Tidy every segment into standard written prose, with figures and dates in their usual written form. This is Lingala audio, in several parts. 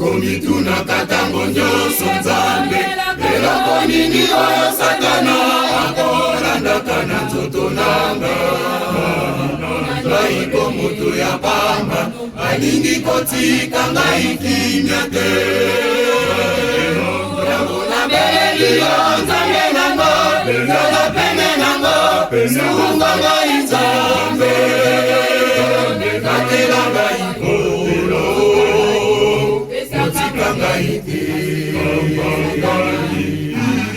Nakomituna katango nyonso Nzambe eloko nini oyo Satana akolandaka na nzoto nanga. Ngai ko moto ya pamba alingi kotika ngai kimia te. Yango nabeleli yo Nzambe nango, yola pene nango, sunga ngai Nzambe, nakela ngai kolo, kotika ngai te.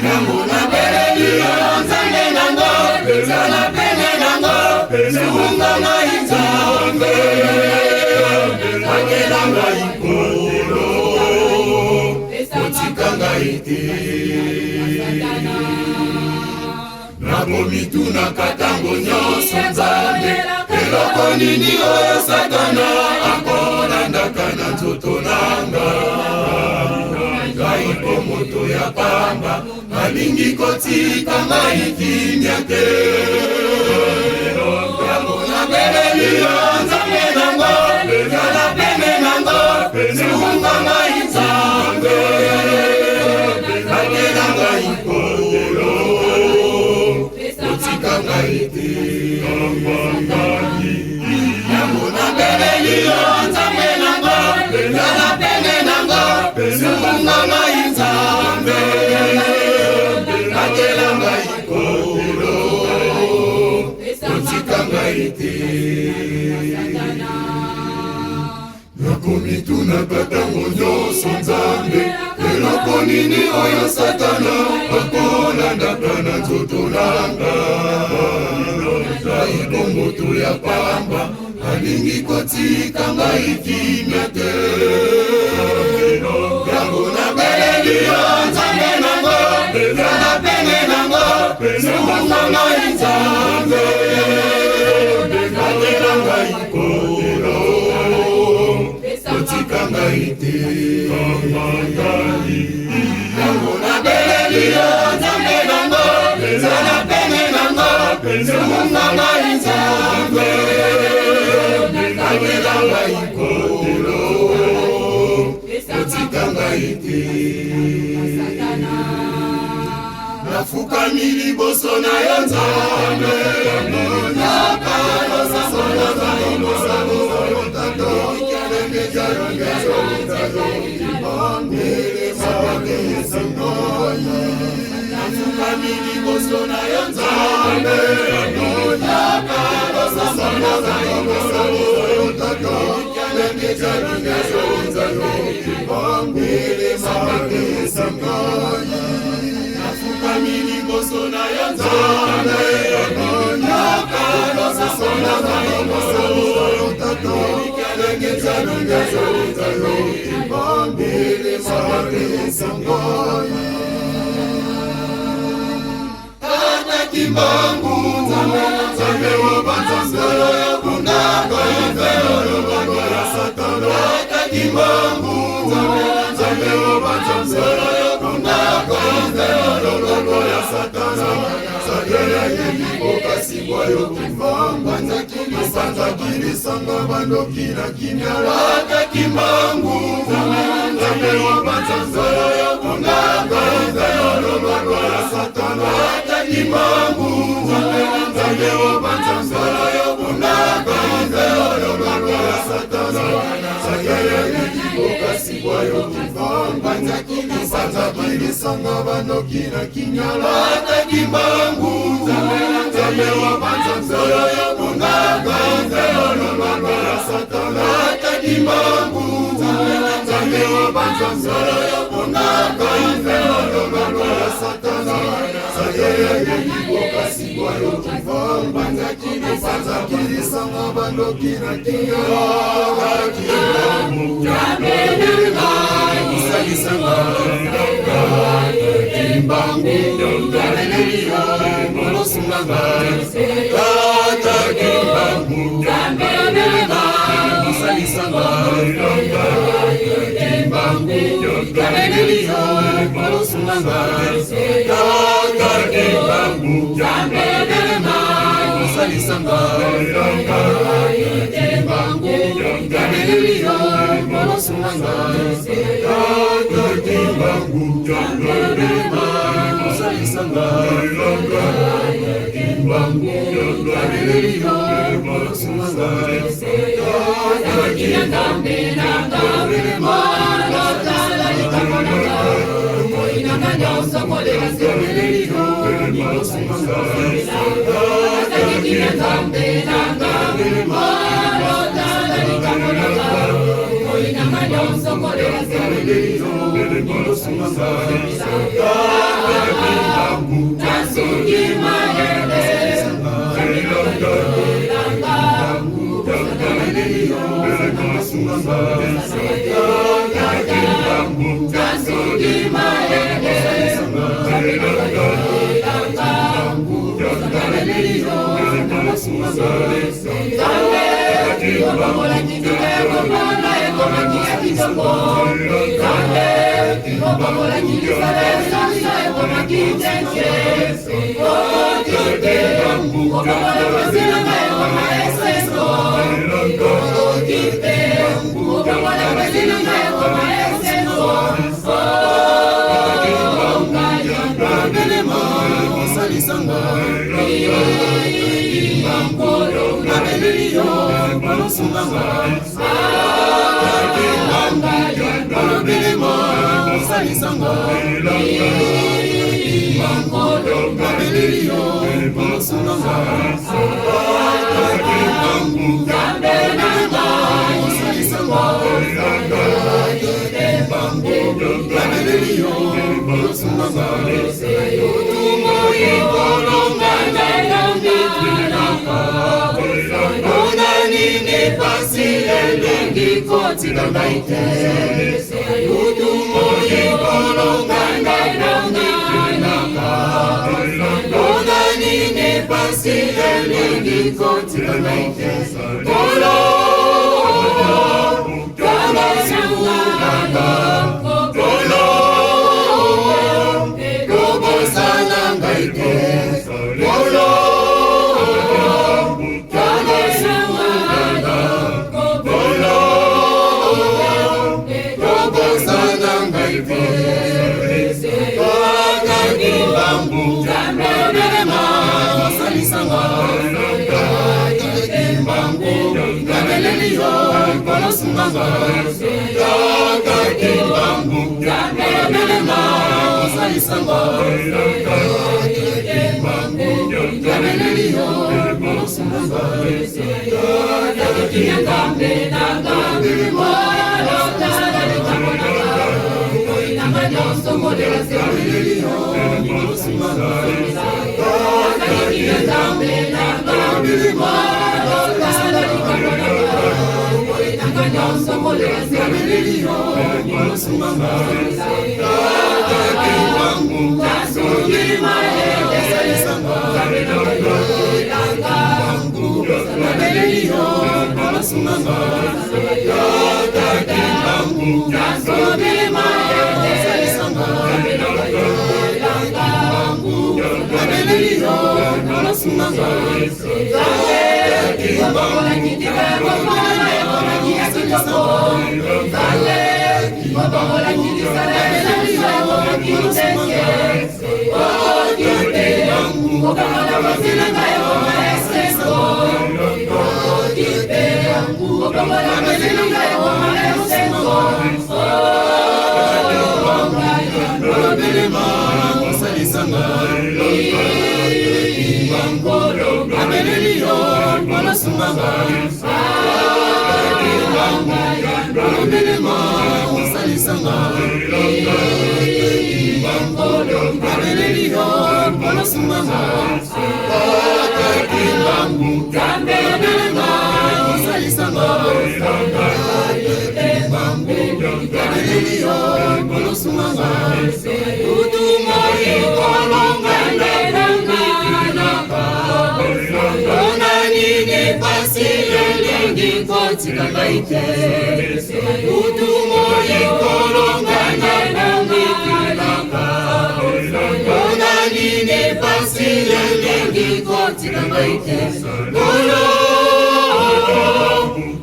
Yango nabeleli yo Nzambe nango, yola pene nango, sunga ngai Nzambe, nakela ngai kolo, kotika ngai te. Nakomituna katango nyonso Nzambe eloko nini oyo Satana akolandaka na nzoto nanga. Ngai ko moto ya pamba alingi kotika ngai kimia te. Yango nabeleli yo Nzambe nango, yola pene nango, sunga ngai Nzambe, nakela ngai kolo, kotika ngai te. Yango nabeleli yo Nzambe nango, yola pene nango, sunga ngai Nzambe, nakela ngai kolo, kotika ngai te. Nakomituna katango nyonso Nzambe eloko nini oyo Satana akolandaka na nzoto nanga. Ngai ko moto ya pamba alingi kotika ngai kimia te. Yango nabeleli yo Nzambe nango, yola pene nango, sunga ngai Nzambe, nakela ngai kolo, kotika ngai te. Yango nabeleli yo Nzambe nango, yola pene nango, sunga ngai Nzambe, nakela ngai kolo, kotika ngai te. Nafukami liboso na yo Nzambe, nakalosa solo ngai mosalo oyo tato, kelenge jalonge zolitazo mbele sabake yesingoyi. Nafukami liboso na yo Nzambe, nakalosa solo ngai mosalo oyo tato, kelenge jalonge zolitazo mbele sabake yesingoyi. Nafukami liboso na yo Nzambe, nakalosa solo ngai mosalo oyo tato, kelenge jalonge zolitazo mbele sabake yesingoyi. Kimbangu Nzambe wabanza nsolo yokundaka imvelo bango ya Satana. Kimbangu Nzambe wabanza nsolo yokundaka imvelo bango ya Satana. Sagera yeliboka sigwayo kimbangu Masanza kilisanga bandoki na kinyalaka. Kimbangu Nzambe wabanza nsolo yokundaka imvelo bango ya Satana. Kimbangu Nzambe wabanza nsolo yokundaka imvelo bango ya Satana. Sagera yeliboka sigwayo kimbangu Masanza kilisanga bandoki na kinyalaka. Kimbangu Nzambe wabanza nsolo yokundaka imvelo bango ya Satana. Kimbangu Nzambe wabanza nsolo yokundaka imvelo bango ya Satana. Sagera yeliboka sigwayo kimbangu Masanza kilisanga bandoki na kinyalaka. Kimbangu musalisanga kimbangu yongaleleliyo molosunanga tata. Kimbangu musalisanga kimbangu yongaleleliyo molosunanga tata. Kimbangu musalisanga kimbangu yongaleleliyo Gabelio, Monosumanga, Kimbangu, Gabelema, Mosalisanga, Kimbangu, Gabelio, Monosumanga, Kinyangambe, Gabelema, Lotala, Likamonanga, Moinanga, Nyonso, Kolera, Gabelio, Monosumanga, Kinyangambe, Gabelema, Lotala, Likamonanga, Moinanga, Nyonso, Kolera, Gabelio, Monosumanga, Nasuki Mayele,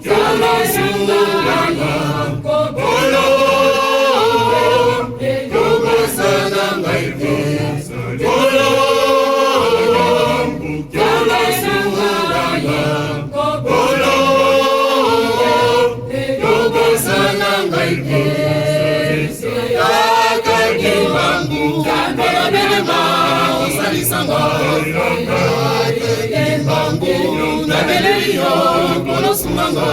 Kama maike Yakaki mambu Kambela belema Osalisanga Yakaki mambu Nabeleliyo Konosumanga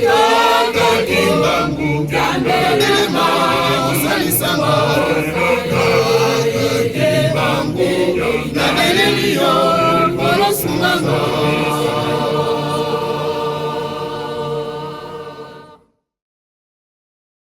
Yakaki mambu Kambela belema Osalisanga